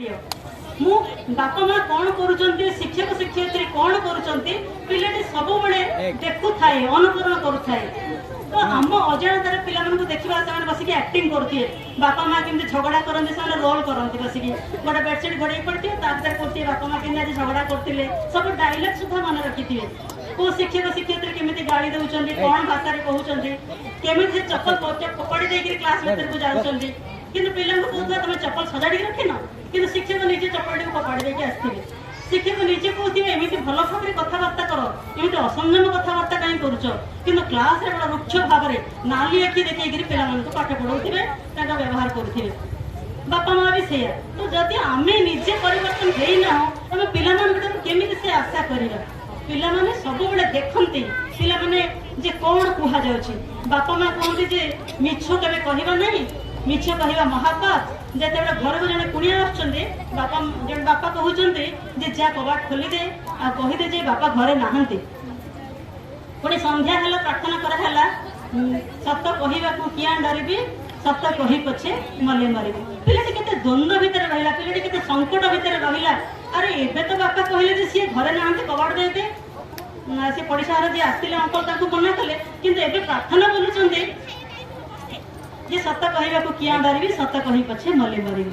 प्रिय मु बापा माँ कौन करुँच शिक्षक शिक्षयित्री कौन करुँच पिलाटी सब देखु थाए अनुकरण करुए तो आम अजाणतार पिला देखा से बसिक एक्टिंग करुए बापा माँ केमती झगड़ा करते से रोल करते बसिक गोटे बेडसीट घोड़े पड़े कौटे बापा माँ केमती आज झगड़ा करते सब डायलॉग सुधा मन रखी थे को शिक्षक शिक्षयित्री केमती गाड़ी दौरान कौन भाषा कहते केमी चप्पल फोपाड़ी देकर क्लास भर को जाऊँच कि पिला कहते तुम चप्पल सजाड़ी रखिन कि शिक्षक निजे चप्पल टी फोपाड़ी देके आसते शिक्षक निजे कहते एमती भल भाव कथबार्ता कर एमती असंयम कथबार्ता कहीं करुच कि क्लास बड़ा रुक्ष भाव में नाली आखि देखिए पिला पाठ पढ़ाऊे व्यवहार करुवे बापा माँ भी से तो जदि आम निजे परिवर्तन होना तेज पिला केमी से आशा करवा पिला माने सब बड़े देखती पिला माने जे कौन कह जाऊँ बापा माँ कहते जे मिछ केवे कहवा नहीं मिछ कहवा महापाप जिते घर को जड़े कुणिया बापा जन बापा कहते जे जा कबाट खोलीदे आ कहीदे जे बापा घरे नहांती पुणी संध्या है प्रार्थना कराला सत कहवा क्या डरबी सत कही पछे मले मरबी पिलाटी केते द्वंद्व भितर रहिला पिलाटी केते संकट भितर रहिला अरे एबे तो बापा कहले सी घरे नहांती कबाट देते से पड़िशार जी आसते अंकल मना कले किंतु एबे प्रार्थना बोलुचंदे ये सत कहवा किया डरबी सत कही पछे मले मरबी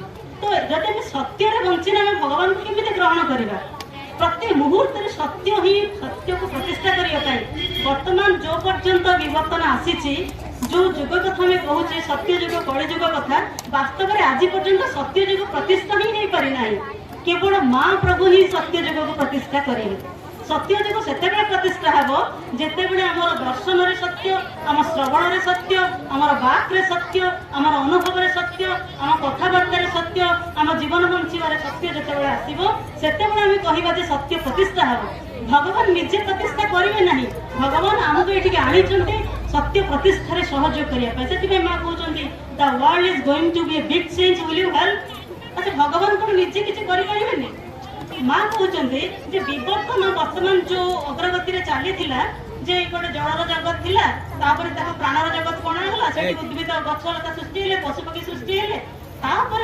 तो जब आम सत्य बंचना आम भगवान को केमी ग्रहण करवा प्रति मुहूर्त सत्य ही सत्य को प्रतिष्ठा करने वर्तमान जो पर्यंत विवर्तन आसी जो जुग कथा में कहूचे सत्य जुग कली जुग कथा वास्तव में आज पर्यंत सत्य जुग प्रतिष्ठा ही नहीं पारिना केवल माँ प्रभु ही सत्य जुग को प्रतिष्ठा करेंगे सत्य जुग से प्रतिष्ठा हम जिते बड़े आम दर्शन रे सत्य आम श्रवण रे सत्य आम बाक्रे सत्य आम अनुभव रे सत्य आम कथबार्ता सत्य आम जीवन बंचार सत्य जिते आसो से कहवा सत्य प्रतिष्ठा हम भगवान निजे प्रतिष्ठा करेंगे ना भगवान आमको ये आनी सत्य प्रतिष्ठार सहयोग करने से माँ कहते the world is going to be a big change will you help अच्छा भगवान को निजे किसी करें माँ कहते विवर्तन वर्तमान जो अग्रगति चली जे गोटे जलर जगत थिला तापर प्राणर जगत कौन है उद्भिद गछलता सृष्टि है पशुपक्षी सृष्टि है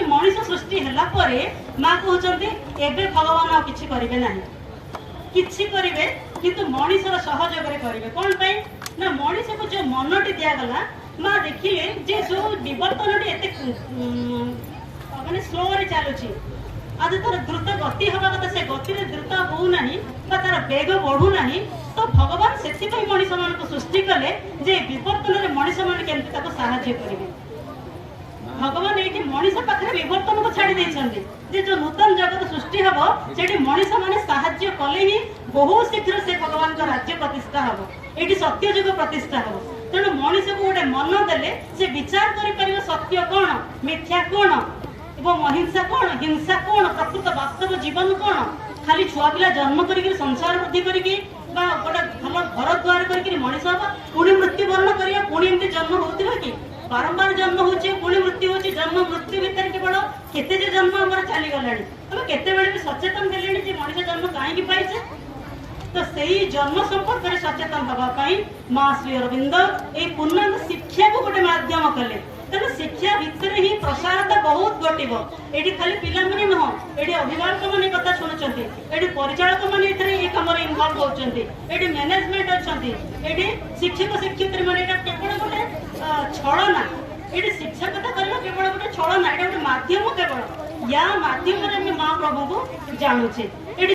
मनीष सृष्टि है माँ कहते एवं भगवान आ कि करेंगे ना किछि करेंगे किंतु मनीषर सहयोग करेंगे कौन पाई ना मनीष को जो मनटी दिगला माँ देखिए जे जो विवर्तन माने स्लो चलुची आज तार द्रुत गति हवा कथा से गति द्रुत होना तार बेग बढ़ुना तो भगवान से मनीष मान सृष्टि कले जे विवर्तन में मनीष मान केमती साहाय्य करेंगे भगवान ये मनीष पाखे विवर्तन को छाड़ी देते जो नूतन जगत सृष्टि हम से मनीष मैंने साहाय्य कले ही बहुत शीघ्र से भगवान का राज्य प्रतिष्ठा हम ये सत्य जुग प्रतिष्ठा हम तेणु मनीष को गोटे मन देले से विचार कर सत्य कौन मिथ्या कौन एवं अहिंसा कौन हिंसा कौन प्रकृत वास्तव जीवन कौन खाली छुआ पिला जन्म कर संसार वृद्धि करके गोटे भल घर द्वार कर मनीष हम पुणी मृत्युवरण कर पुणी एमती जन्म होता कि बारंबार जन्म होची पुणी मृत्यु होची जन्म मृत्यु भितर केवल केते जे जन्म हमर चली गलानी हम केते बेले भी सचेतन देलेनी जे मनुष्य जन्म काहे पाइছে तो सही जन्म संपर्क में सचेतन हवा पाई माँ श्री अरविंद ए पूर्णांग शिक्षा को गोटे माध्यम कले तेणु शिक्षा भितर ही प्रसारता बहुत घटब ये खाली पिला माने नुह ये अभिभावक मैंने कथा शुणुंट ये परिचालक मैंने ये कम इनवल्व होती ये मैनेजमेंट अच्छा ये शिक्षक शिक्षयित्री मैंने केवल गोटे छलना ये शिक्षकता करना केवल गोटे छलना ये गोटे मध्यम केवल या माध्यम माँ प्रभु को जानूचे।